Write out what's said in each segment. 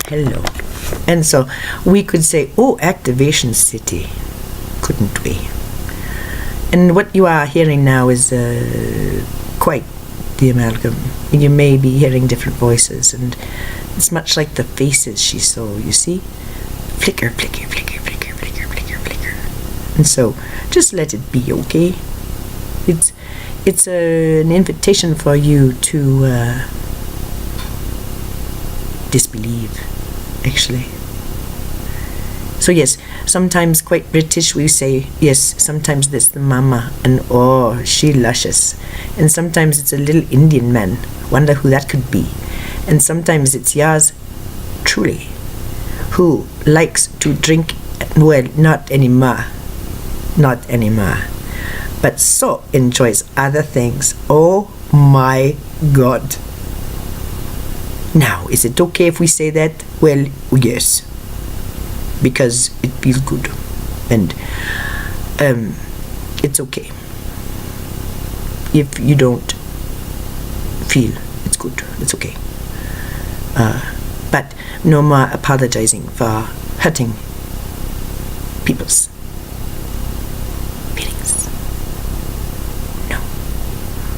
Hello. And so we could say, oh, activation city, couldn't we? And what you are hearing now is quite the amalgam. You may be hearing different voices, and it's much like the faces she saw, you see? Flicker, flicker, flicker, flicker, flicker, flicker, flicker. And so just let it be, okay? It's an invitation for you to disbelieve, actually. So yes, sometimes quite British we say, yes, sometimes that's the mama, and oh, she luscious. And sometimes it's a little Indian man, wonder who that could be. And sometimes it's yours truly, who likes to drink, well, not anymore, but so enjoys other things. Oh my God. Now, is it okay if we say that? Well, yes, because it feels good, and it's okay if you don't feel it's good. It's okay, but no more apologizing for hurting people's feelings. No,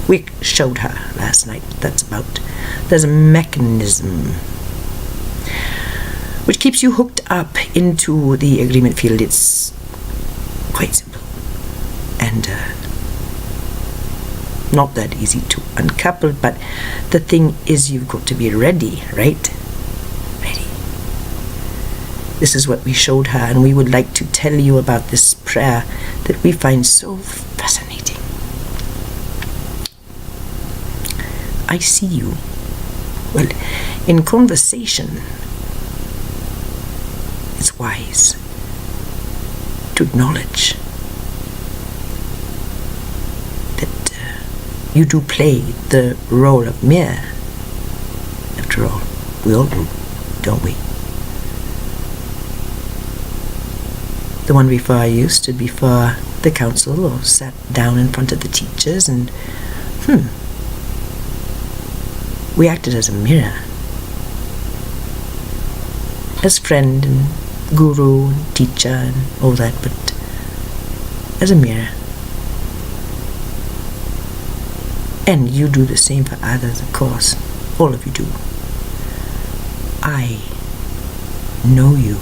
we showed her last night there's a mechanism which keeps you hooked up into the agreement field. It's quite simple and not that easy to uncouple, but the thing is, you've got to be ready, right? Ready. This is what we showed her, and we would like to tell you about this prayer that we find so fascinating. I see you. Well, in conversation, it's wise to acknowledge that you do play the role of mirror. After all, we all do, don't we? The one before you stood before the council or sat down in front of the teachers, and we acted as a mirror, as friend and guru and teacher and all that, but as a mirror. And you do the same for others, of course. All of you do. I know you.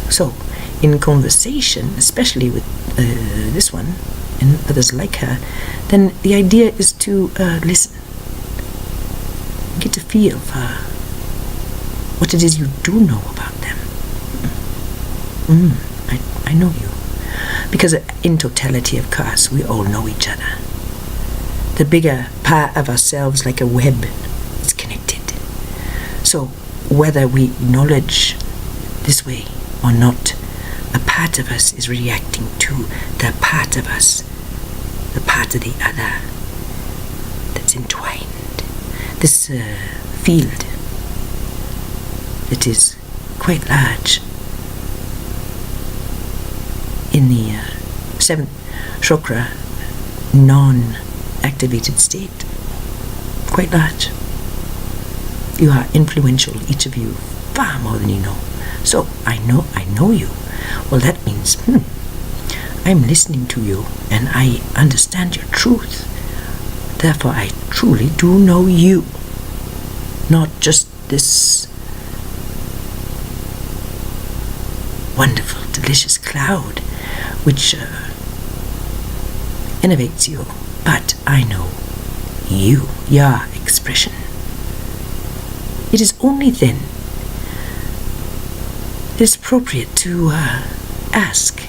So, in conversation, especially with this one and others like her, then the idea is to listen. Get a feel for what it is you do know about them. I know you. Because in totality, of course, we all know each other. The bigger part of ourselves, like a web, is connected. So whether we acknowledge this way or not, a part of us is reacting to the part of us, the part of the other that's entwined. This field that is quite large in the 7th chakra non-activated state, quite large. You are influential, each of you, far more than you know. So I know you. Well, that means I'm listening to you and I understand your truth. Therefore, I truly do know you, not just this wonderful, delicious cloud which innovates you, but I know you, your expression. It is only then it is appropriate to ask,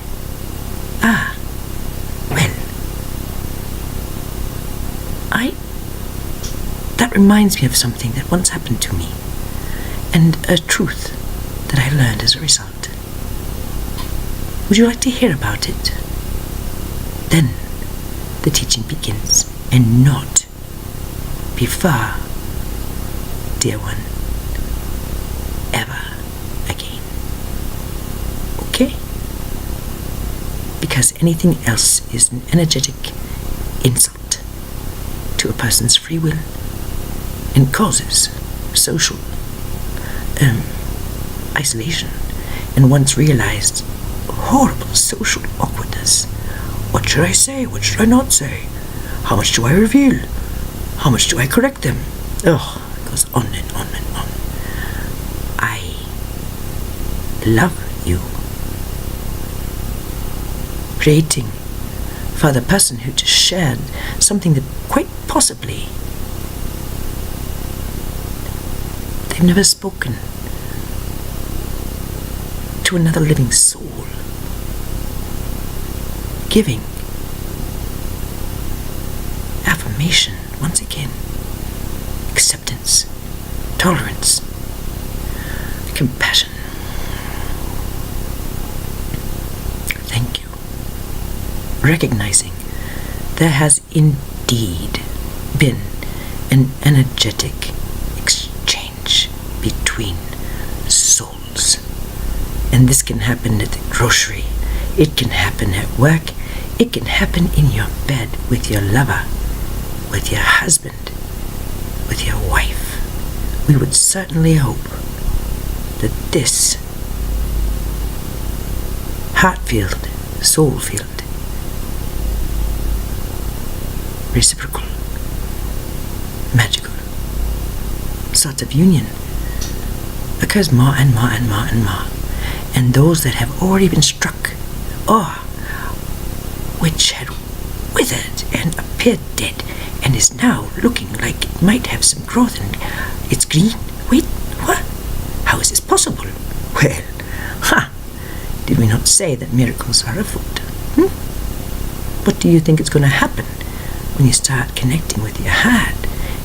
that reminds me of something that once happened to me, and a truth that I learned as a result. Would you like to hear about it? Then the teaching begins, and not before, dear one, ever again. Okay? Because anything else is an energetic insult to a person's free will and causes social isolation, and once realized horrible social awkwardness. What should I say? What should I not say? How much do I reveal? How much do I correct them? Oh, it goes on and on and on. I love you. Creating for the person who just shared something that quite possibly they've never spoken to another living soul. Giving affirmation once again, acceptance, tolerance, compassion. Thank you. Recognizing there has indeed been an energetic exchange between souls. And this can happen at the grocery, it can happen at work, it can happen in your bed with your lover, with your husband, with your wife. We would certainly hope that this heart-filled, soul-filled, reciprocal, magical sort of union occurs more and more and more and more. And those that have already been struck, or which had withered and appeared dead, and is now looking like it might have some growth, and it's green. Wait, what? How is this possible? Well, did we not say that miracles are afoot? What do you think is going to happen when you start connecting with your heart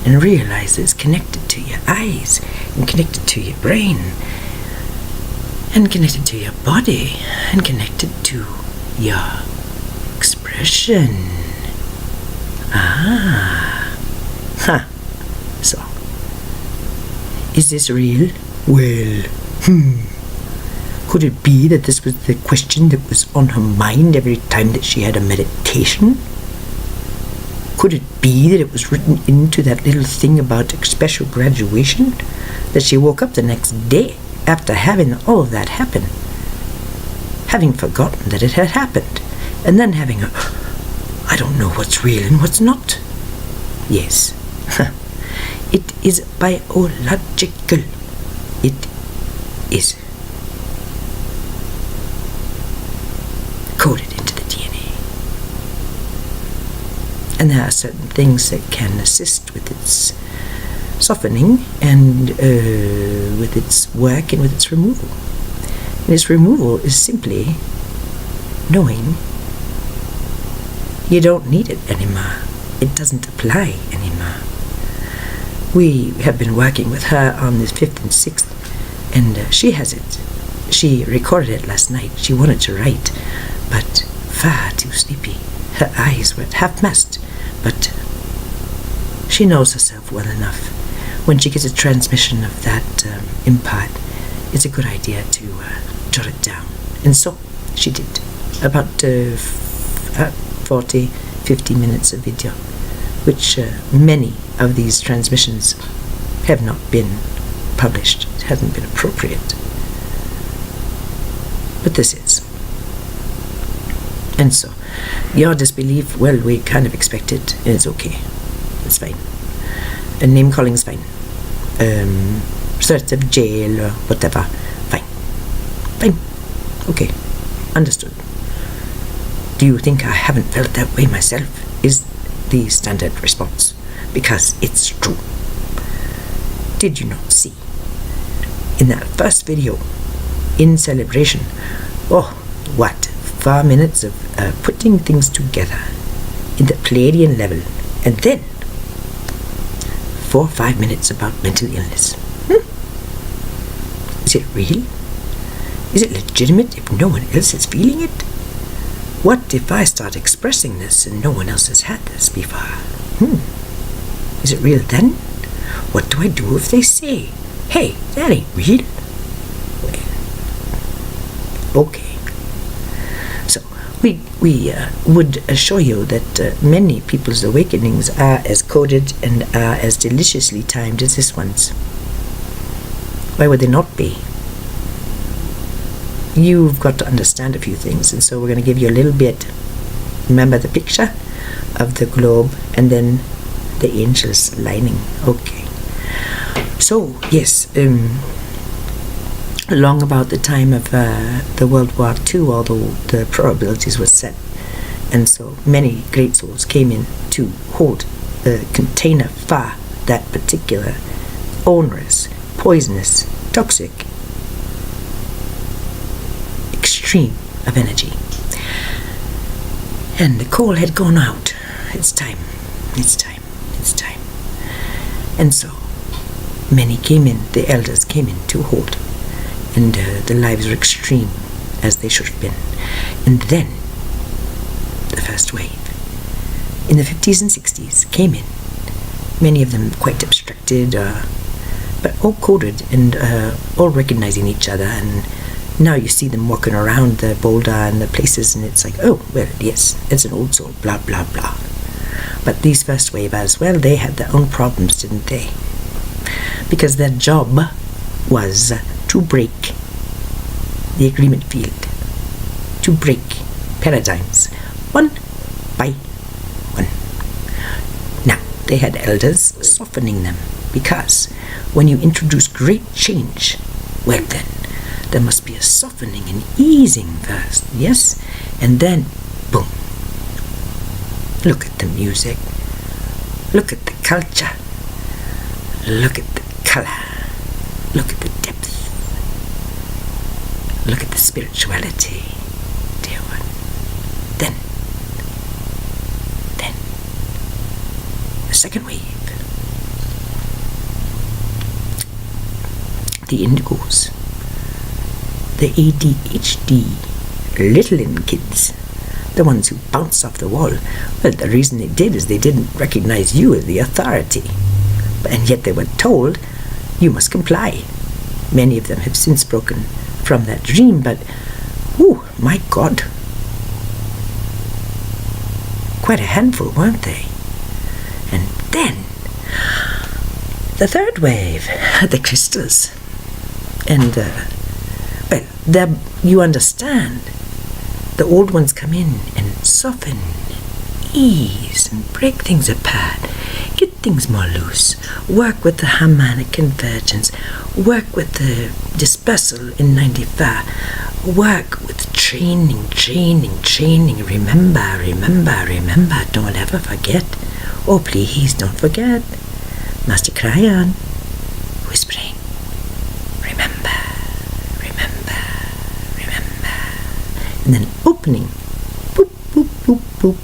and realize that it's connected to your eyes and connected to your brain and connected to your body and connected to your expression? So, is this real? Well, could it be that this was the question that was on her mind every time that she had a meditation? Could it be that it was written into that little thing about a special graduation, that she woke up the next day after having all of that happen, having forgotten that it had happened, and then having a, I don't know what's real and what's not? Yes, it is biological. It is coded into the DNA. And there are certain things that can assist with its softening and with its work and with its removal. And its removal is simply knowing you don't need it anymore. It doesn't apply anymore. We have been working with her on the 5th and 6th, and she has it. She recorded it last night. She wanted to write, but far too sleepy. Her eyes were at half-mast, but she knows herself well enough. When she gets a transmission of that impart, it's a good idea to jot it down. And so she did. About 40, 50 minutes of video, which many of these transmissions have not been published. It hasn't been appropriate. But this is. And so, your disbelief, well, we kind of expect it. It's okay. It's fine. And name calling is fine. Threat of jail or whatever. Fine. Okay. Understood. Do you think I haven't felt that way myself? Is the standard response. Because it's true. Did you not see? In that first video, in celebration, oh, what? 4 minutes of putting things together in the Palladian level, and then 4 or 5 minutes about mental illness. Is it real? Is it legitimate if no one else is feeling it? What if I start expressing this and no one else has had this before? Is it real then? What do I do if they say, hey, that ain't real? Well, okay. So, we would assure you that many people's awakenings are as coded and are as deliciously timed as this one's. Why would they not be? You've got to understand a few things, and so we're going to give you a little bit. Remember the picture of the globe and then the angels lining. Okay. So, yes, long about the time of the World War II, although the probabilities were set, and so many great souls came in to hold the container for that particular onerous, poisonous, toxic extreme of energy. And the coal had gone out. It's time. And so many came in, the elders came in to hold, and the lives were extreme as they should have been. And then the first wave in the 50s and 60s came in, many of them quite abstracted, but all coded and all recognizing each other. And now you see them walking around the boulder and the places, and it's like, oh, well, yes, it's an old soul, blah, blah, blah. But these first wave as well, they had their own problems, didn't they? Because their job was to break the agreement field, to break paradigms, one by one. Now, they had elders softening them, because when you introduce great change, well then, there must be a softening and easing first, yes? And then, boom. Look at the music. Look at the culture. Look at the color. Look at the depth. Look at the spirituality, dear one. Then, the second wave. The indigos. The ADHD little kids, the ones who bounce off the wall. Well, the reason they did is they didn't recognize you as the authority, and yet they were told, you must comply. Many of them have since broken from that dream, but, oh my God, quite a handful, weren't they? And then, the third wave, the crystals, and well, you understand, the old ones come in and soften, ease, and break things apart, get things more loose, work with the harmonic convergence, work with the dispersal in 95, work with training, remember, don't ever forget. Oh, please don't forget. Master Cryon, whispering, remember. And then opening, boop, boop, boop, boop.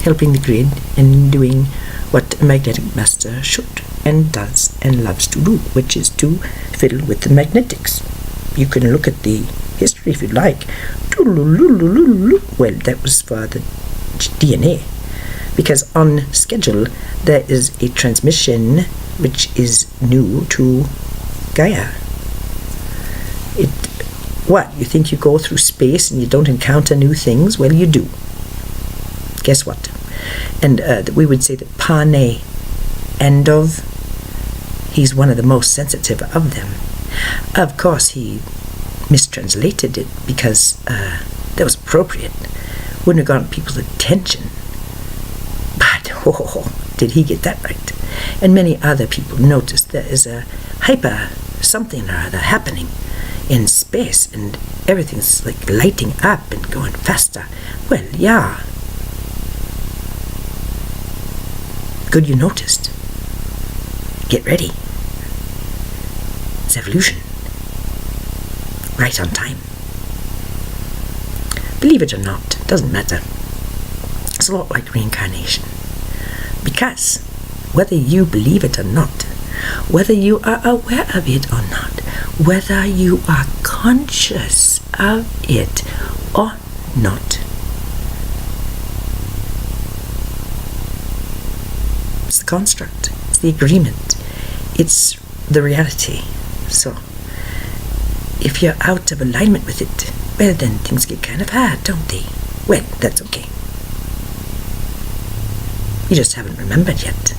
Helping the grid and doing what a magnetic master should and does and loves to do, which is to fiddle with the magnetics. You can look at the history if you like. Well, that was for the DNA. Because on schedule, there is a transmission which is new to Gaia. What? You think you go through space and you don't encounter new things? Well, you do. Guess what? And we would say that Pane Endov, he's one of the most sensitive of them. Of course, he mistranslated it because that was appropriate. Wouldn't have gotten people's attention. But, did he get that right? And many other people noticed there is a hyper something or other happening in space, and everything's like lighting up and going faster. Well, yeah. Good you noticed. Get ready. It's evolution. Right on time. Believe it or not, it doesn't matter. It's a lot like reincarnation. Because whether you believe it or not, whether you are aware of it or not, whether you are conscious of it or not, it's the construct, it's the agreement, it's the reality. So if you're out of alignment with it, well, then things get kind of hard, don't they? Well, that's okay. You just haven't remembered yet.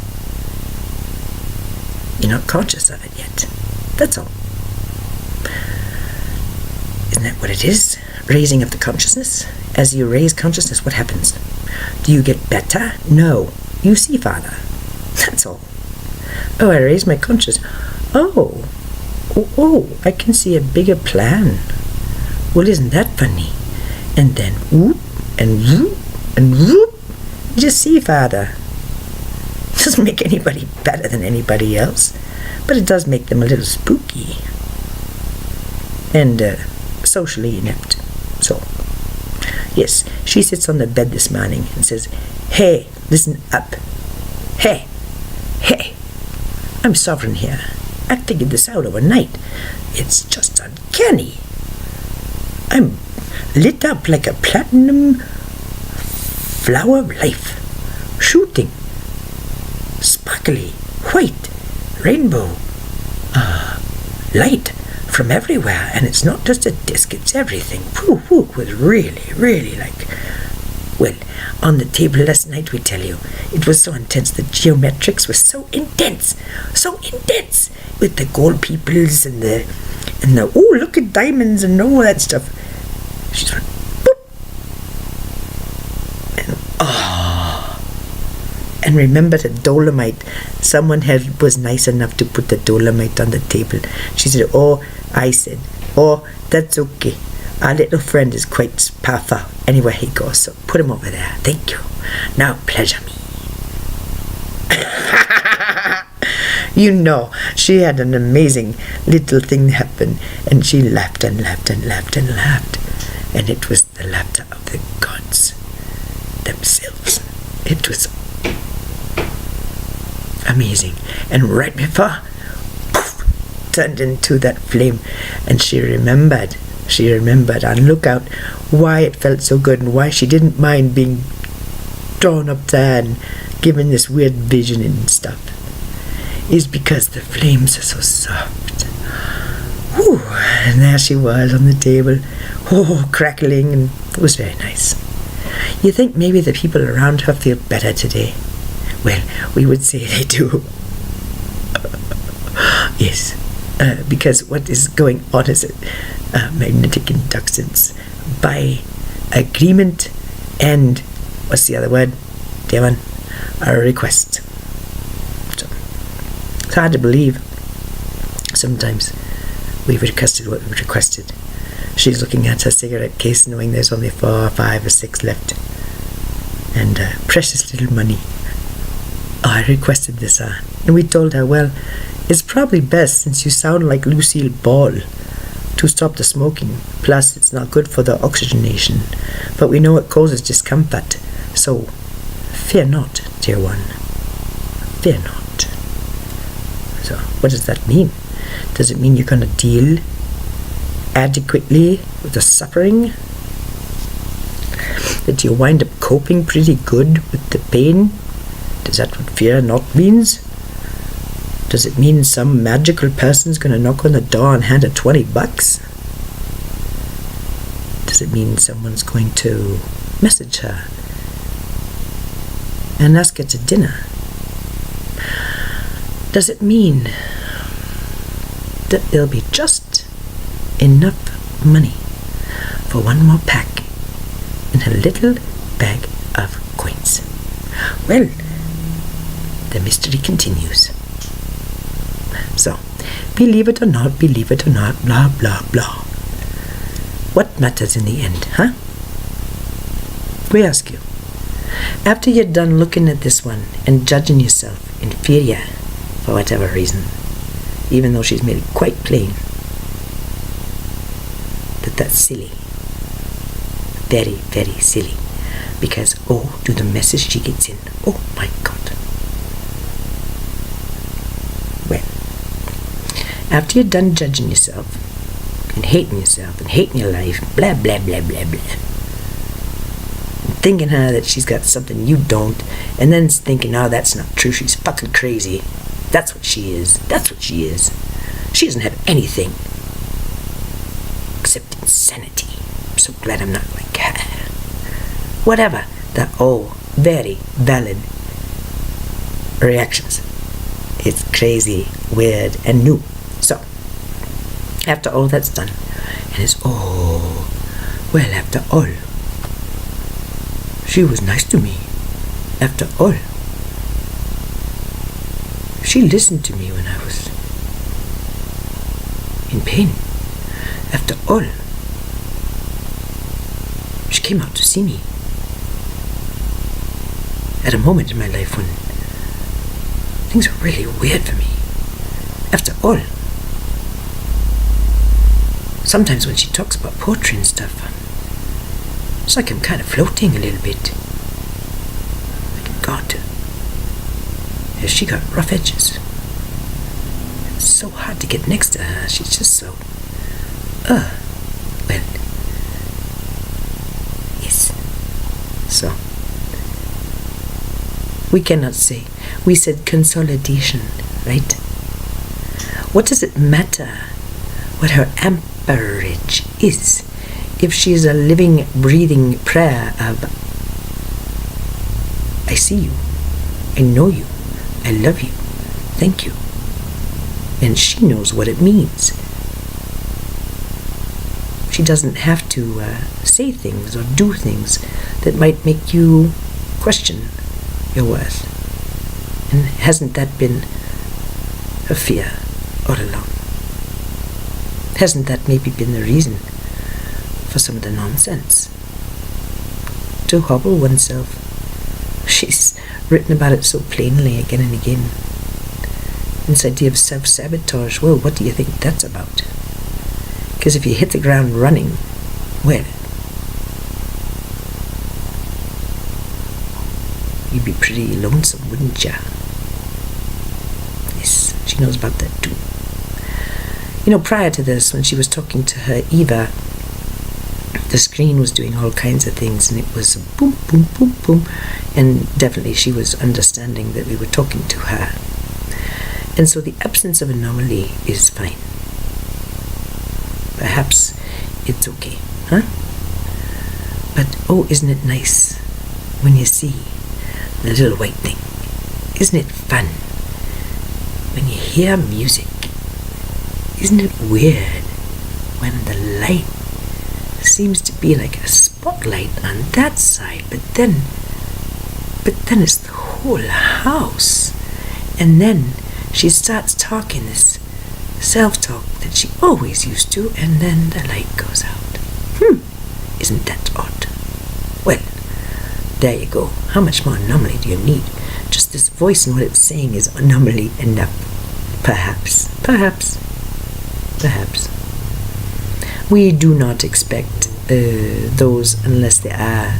You're not conscious of it yet. That's all. Isn't that what it is? Raising of the consciousness. As you raise consciousness, what happens? Do you get better? No. You see farther. That's all. Oh, I raised my consciousness. Oh, I can see a bigger plan. Well, isn't that funny? And then whoop, and whoop, and whoop. You just see farther. Doesn't make anybody better than anybody else, but it does make them a little spooky and socially inept. So, yes, she sits on the bed this morning and says, "Hey, listen up. Hey, I'm sovereign here. I figured this out overnight. It's just uncanny. I'm lit up like a platinum flower of life, shooting, sparkly, white, rainbow, light from everywhere, and it's not just a disc, it's everything. It was really like, well, on the table last night, we tell you, it was so intense. The geometrics were so intense, with the gold peoples and the oh, look at diamonds and all that stuff. She just went boop, and remember the dolomite. Someone was nice enough to put the dolomite on the table. She said, I said, that's okay. Our little friend is quite powerful anywhere he goes, so put him over there. Thank you. Now pleasure me. You know, she had an amazing little thing happen, and she laughed and laughed and laughed and laughed. And it was the laughter of the gods themselves. It was amazing. And right before, poof, turned into that flame, and she remembered, and look out why it felt so good and why she didn't mind being drawn up there and given this weird vision and stuff, is because the flames are so soft. Whew. And there she was on the table, crackling, and it was very nice. You think maybe the people around her feel better today? Well, we would say they do. Yes, because what is going on is magnetic inductance by agreement and, what's the other word, Devon? A request. So, it's hard to believe. Sometimes we've requested what we've requested. She's looking at her cigarette case knowing there's only 4, 5 or 6 left. And precious little money. I requested this, and we told her, well, it's probably best, since you sound like Lucille Ball, to stop the smoking. Plus, it's not good for the oxygenation, but we know it causes discomfort. So, fear not, dear one. Fear not. So, what does that mean? Does it mean you're going to deal adequately with the suffering? That you wind up coping pretty good with the pain? Is that what fear not means? Does it mean some magical person's going to knock on the door and hand her $20? Does it mean someone's going to message her and ask her to dinner? Does it mean that there'll be just enough money for one more pack in a little bag of coins? Well, the mystery continues. So, believe it or not, blah, blah, blah. What matters in the end, huh? We ask you, after you're done looking at this one and judging yourself inferior for whatever reason, even though she's made it quite plain that that's silly, very, very silly, because, to the message she gets in, oh my God. Well, after you're done judging yourself and hating your life, blah, blah, blah, blah, blah, and thinking her that she's got something you don't, and then thinking, that's not true, she's fucking crazy. That's what she is. She doesn't have anything except insanity. I'm so glad I'm not like her. Whatever the very valid reactions. It's crazy, weird, and new. So, after all that's done, and it's, after all, she was nice to me. After all, she listened to me when I was in pain. After all, she came out to see me at a moment in my life when things were really weird for me. After all, sometimes when she talks about poetry and stuff, it's like I'm kind of floating a little bit. God, yeah, she got rough edges. It's so hard to get next to her. She's just so, yes. So, we cannot say. We said consolidation, right? What does it matter what her amperage is if she is a living, breathing prayer of I see you, I know you, I love you, thank you. And she knows what it means. She doesn't have to say things or do things that might make you question your worth. And hasn't that been a fear all along? Hasn't that maybe been the reason for some of the nonsense? To hobble oneself. She's written about it so plainly again and again. This idea of self-sabotage, well, what do you think that's about? Because if you hit the ground running, well, you'd be pretty lonesome, wouldn't ya? Yes, she knows about that too. You know, prior to this, when she was talking to her Eva, the screen was doing all kinds of things, and it was boom, boom, boom, boom, and definitely she was understanding that we were talking to her. And so the absence of anomaly is fine. Perhaps it's okay, huh? But oh, isn't it nice when you see the little white thing? Isn't it fun when you hear music? Isn't it weird when the light seems to be like a spotlight on that side, but then it's the whole house? And then she starts talking this self-talk that she always used to, and then the light goes out. Isn't that odd? Well, there you go. How much more anomaly do you need? Just this voice and what it's saying is anomaly enough. Perhaps. We do not expect those, unless they are,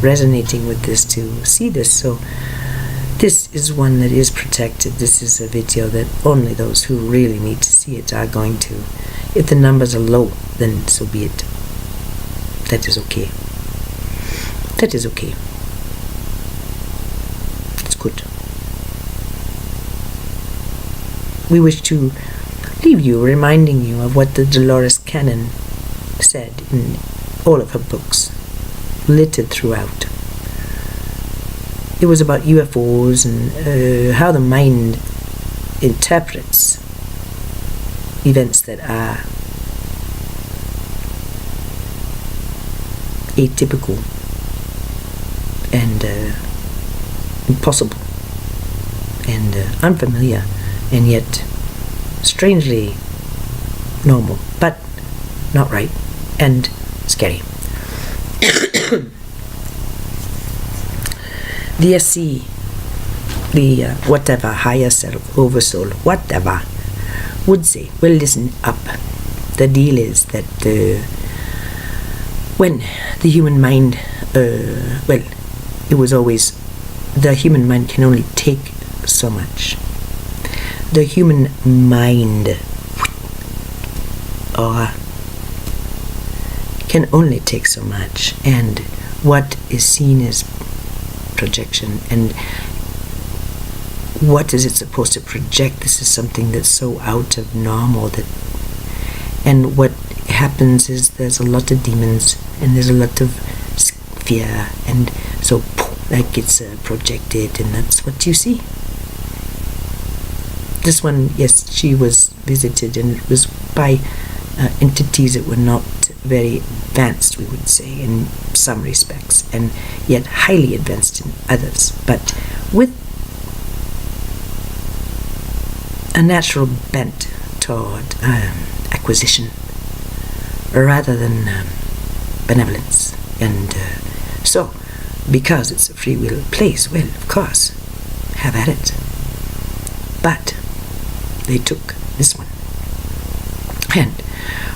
resonating with this, to see this. So this is one that is protected. This is a video that only those who really need to see it are going to. If the numbers are low, then so be it. That is okay. That is okay. It's good. We wish to leave you reminding you of what the Dolores Cannon said in all of her books, littered throughout. It was about UFOs and how the mind interprets events that are atypical and impossible and unfamiliar, and yet strangely normal, but not right, and scary. The SC, the whatever, higher self, oversoul, whatever, would say, well, listen up. The deal is that when the human mind, it was always, the human mind can only take so much. The human mind can only take so much, and what is seen is projection. And what is it supposed to project? This is something that's so out of normal and what happens is there's a lot of demons and there's a lot of fear, and so that gets projected, and that's what you see. This one, yes, she was visited, and it was by entities that were not very advanced, we would say, in some respects, and yet highly advanced in others, but with a natural bent toward acquisition rather than benevolence. And so, because it's a free will place, well, of course, have at it. But they took this one. And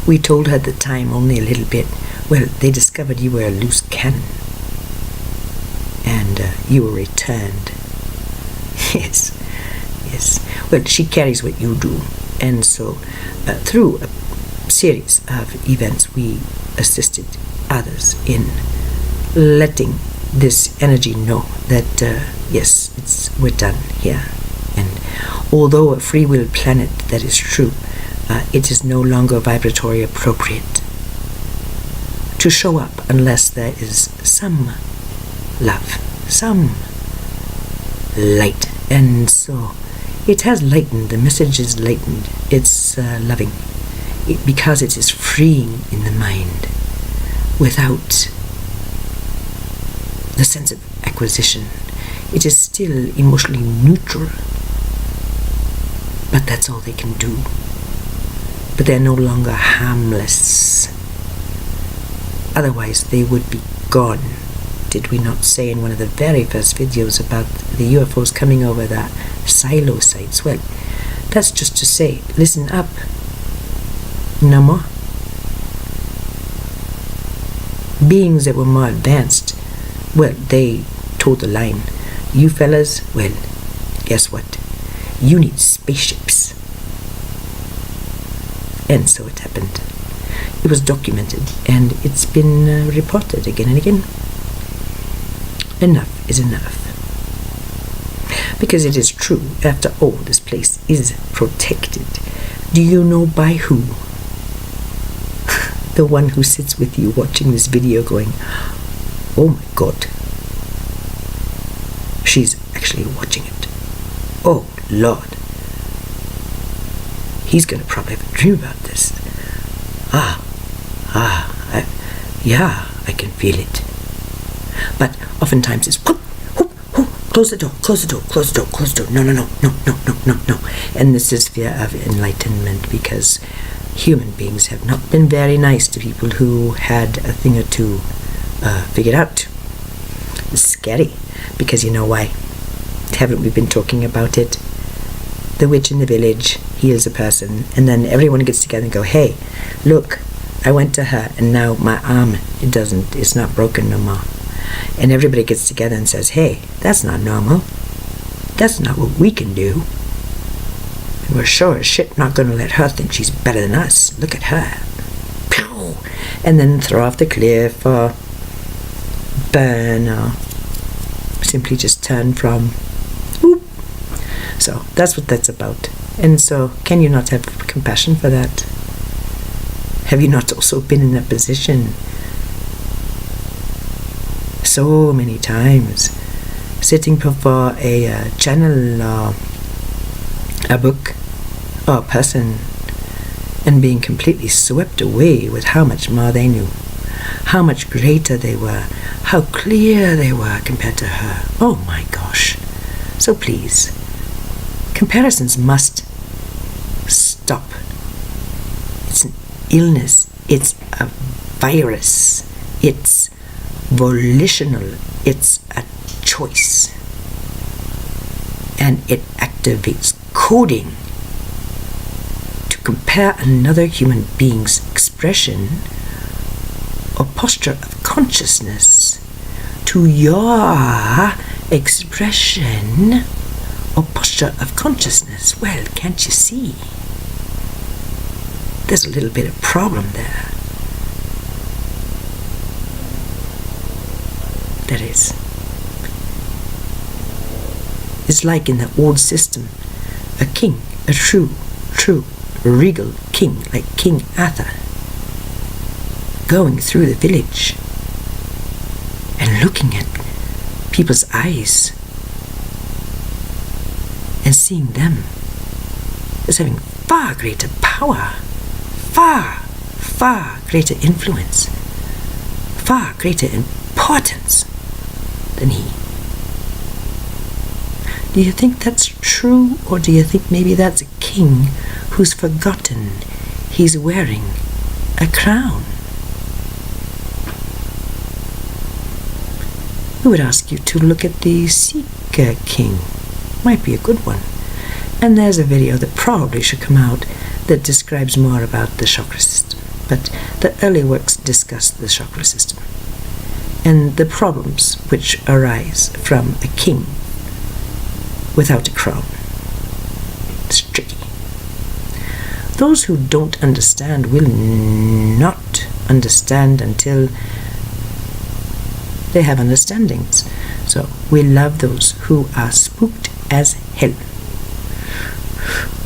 we told her at the time only a little bit. Well, they discovered you were a loose cannon. And you were returned. Yes. Well, she carries what you do. And so, through a series of events, we assisted others in letting this energy know that, yes, we're done here. And although a free will planet, that is true, it is no longer vibratorily appropriate to show up unless there is some love, some light. And so it has lightened, the message is lightened, it's loving, because it is freeing in the mind without the sense of acquisition. It is still emotionally neutral, but that's all they can do. But they're no longer harmless. Otherwise they would be gone. Did we not say in one of the very first videos about the UFOs coming over the silo sites? Well, that's just to say, listen up. No more. Beings that were more advanced, well, they told the line. You fellas, well, guess what? You need spaceships. And so it happened. It was documented, and it's been reported again and again. Enough is enough. Because it is true, after all, this place is protected. Do you know by who? The one who sits with you watching this video going, oh my God. She's actually watching it. Oh Lord. He's going to probably have a dream about this. Yeah, I can feel it. But oftentimes it's whoop, whoop, whoop, close the door, close the door, close the door, close the door. No. And this is fear of enlightenment, because human beings have not been very nice to people who had a thing or two figured out. It's scary, because you know why? Haven't we been talking about it? The witch in the village heals a person, and then everyone gets together and go, hey, look, I went to her, and now my arm, it's not broken no more. And everybody gets together and says, hey, that's not normal. That's not what we can do. And we're sure as shit not going to let her think she's better than us. Look at her. Pew! And then throw off the cliff, or burn, or simply just turn from. Whoop. So that's what that's about. And so, can you not have compassion for that? Have you not also been in that position so many times, sitting before a channel or a book or a person, and being completely swept away with how much more they knew, how much greater they were, how clear they were compared to her? Oh my gosh. So please, comparisons must stop. It's an illness, it's a virus, it's volitional, it's a choice, and it activates coding to compare another human being's expression or posture of consciousness to your expression or posture of consciousness. Well, can't you see? There's a little bit of problem there. That is. It's like in the old system, a king, a true, regal king, like King Arthur, going through the village and looking at people's eyes and seeing them as having far greater power, far, far greater influence, far greater importance than he. Do you think that's true, or do you think maybe that's a king who's forgotten he's wearing a crown? We would ask you to look at the Seeker King. Might be a good one. And there's a video that probably should come out that describes more about the chakra system. But the early works discuss the chakra system and the problems which arise from a king without a crown. It's tricky. Those who don't understand will not understand until they have understandings. So we love those who are spooked as hell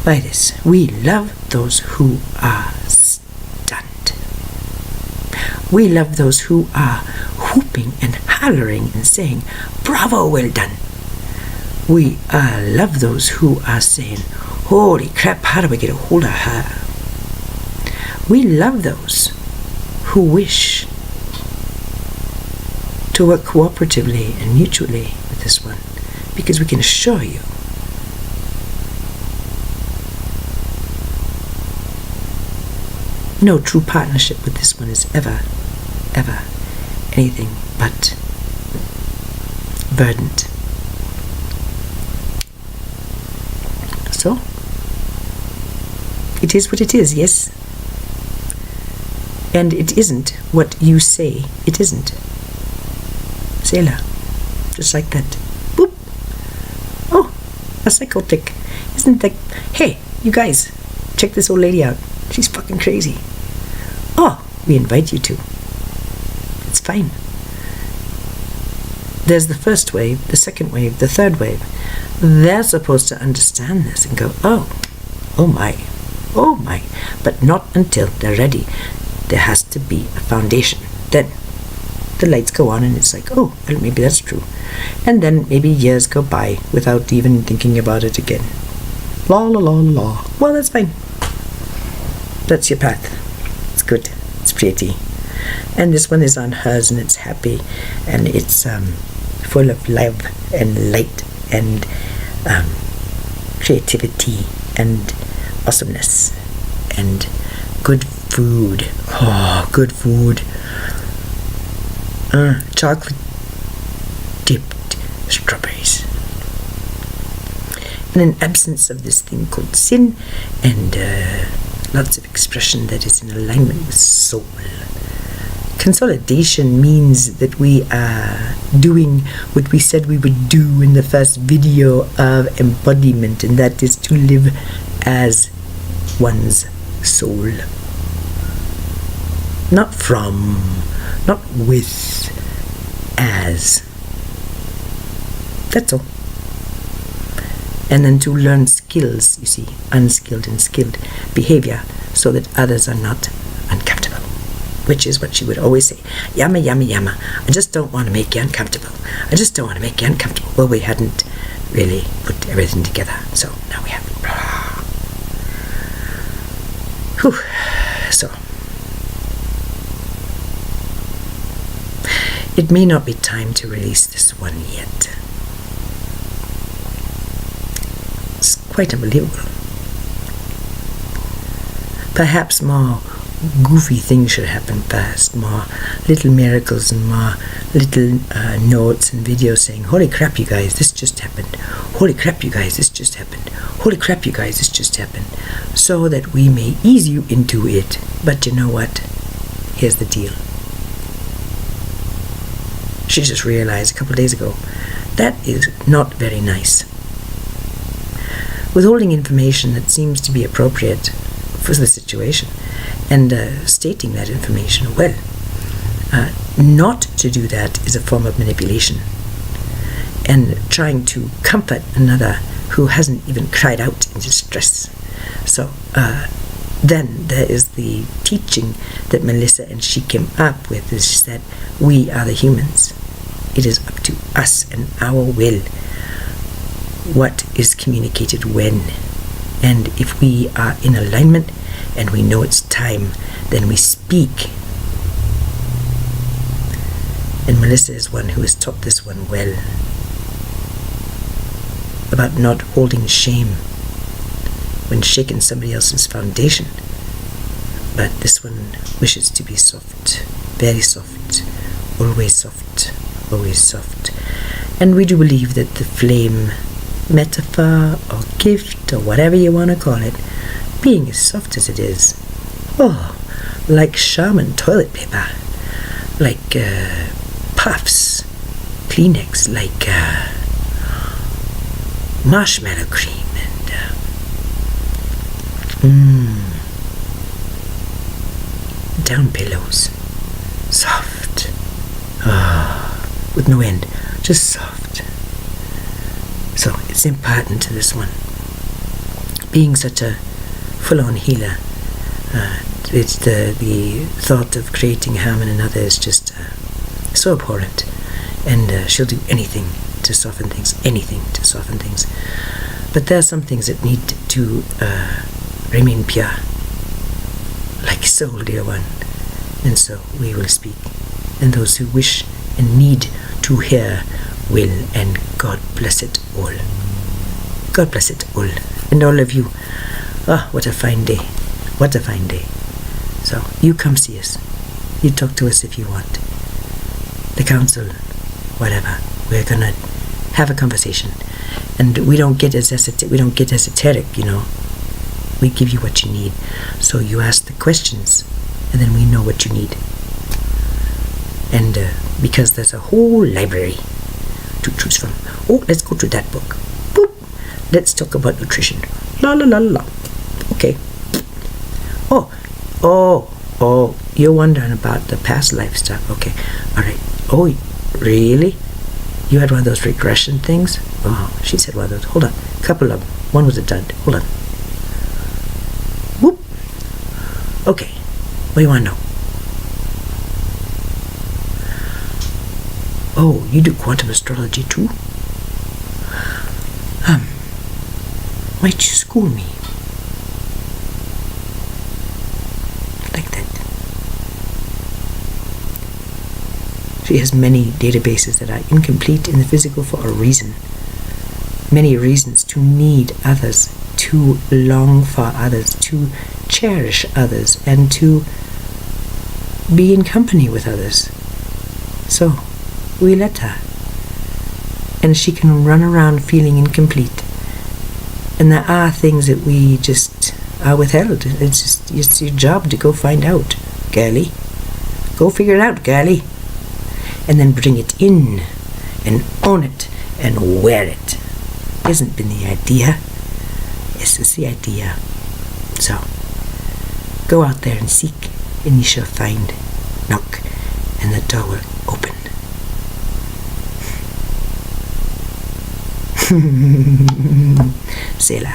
by this. We love those who are stunned. We love those who are whooping and hollering and saying, "Bravo, well done." We love those who are saying, "Holy crap, how do we get a hold of her?" We love those who wish to work cooperatively and mutually with this one, because we can assure you no true partnership with this one is ever anything but burdened. So, it is what it is, yes? And it isn't what you say it isn't. Sailor. Just like that. Boop! Oh, a psychotic. Isn't that... Hey, you guys, check this old lady out. She's fucking crazy. Oh, we invite you to. It's fine. There's the first wave, the second wave, the third wave. They're supposed to understand this and go, oh my. But not until they're ready. There has to be a foundation. Then the lights go on and it's like, oh, well, maybe that's true. And then maybe years go by without even thinking about it again. La la la la. Well, that's fine. That's your path. It's good. It's pretty. And this one is on hers and it's happy and it's full of love and light and creativity and awesomeness and good food. Oh, good food. Chocolate dipped strawberries. And an absence of this thing called sin and lots of expression that is in alignment with soul. Consolidation means that we are doing what we said we would do in the first video of embodiment, and that is to live as one's soul. Not from, not with, as. That's all. And then to learn skills, you see, unskilled and skilled behavior, so that others are not uncomfortable. Which is what she would always say, yama, yama, yama. I just don't want to make you uncomfortable. I just don't want to make you uncomfortable. Well, we hadn't really put everything together, so now we have. Whew. So, it may not be time to release this one yet. It's quite unbelievable. Perhaps more goofy things should happen first, more little miracles and more little notes and videos saying, holy crap you guys, this just happened. Holy crap you guys, this just happened. Holy crap you guys, this just happened. So that we may ease you into it. But you know what? Here's the deal. She just realized a couple of days ago, that is not very nice. Withholding information that seems to be appropriate for the situation and stating that information well. Not to do that is a form of manipulation, and trying to comfort another who hasn't even cried out in distress. So then there is the teaching that Melissa and she came up with, is that we are the humans. It is up to us and our will what is communicated when. And if we are in alignment and we know it's time, then we speak. And Melissa is one who has taught this one well, about not holding shame when shaking somebody else's foundation. But this one wishes to be soft, very soft, always soft, always soft. And we do believe that the flame metaphor or gift or whatever you want to call it, being as soft as it is, like shaman toilet paper, like puffs, Kleenex, like marshmallow cream, and down pillows, soft, with no end, just soft. So it's important to this one. Being such a full-on healer, it's the thought of creating harm in another is just so abhorrent, and she'll do anything to soften things, But there are some things that need to remain pure, like soul, dear one. And so we will speak, and those who wish and need to hear will, and God bless it all. God bless it all. And all of you, what a fine day. What a fine day. So you come see us. You talk to us if you want. The council, whatever. We're gonna have a conversation. And we don't get esoteric, you know. We give you what you need. So you ask the questions, and then we know what you need. And because there's a whole library to choose from. Let's go to that book. Boop. Let's talk about nutrition. La la la la. Okay. Oh, you're wondering about the past life stuff. Okay. All right. Oh, really? You had one of those regression things? Oh, she said one of those. Hold on. A couple of them. One was a dud. Hold on. Whoop. Okay. What do you want to know? Oh, you do quantum astrology too? Might you school me? Like that. She has many databases that are incomplete in the physical for a reason. Many reasons to need others, to long for others, to cherish others, and to be in company with others. So, we let her. And she can run around feeling incomplete. And there are things that we just are withheld. It's your job to go find out, girlie. Go figure it out, girlie. And then bring it in, and own it, and wear it. Hasn't been the idea. This is the idea. So, go out there and seek, and you shall find. Knock, and the door will open. Sela.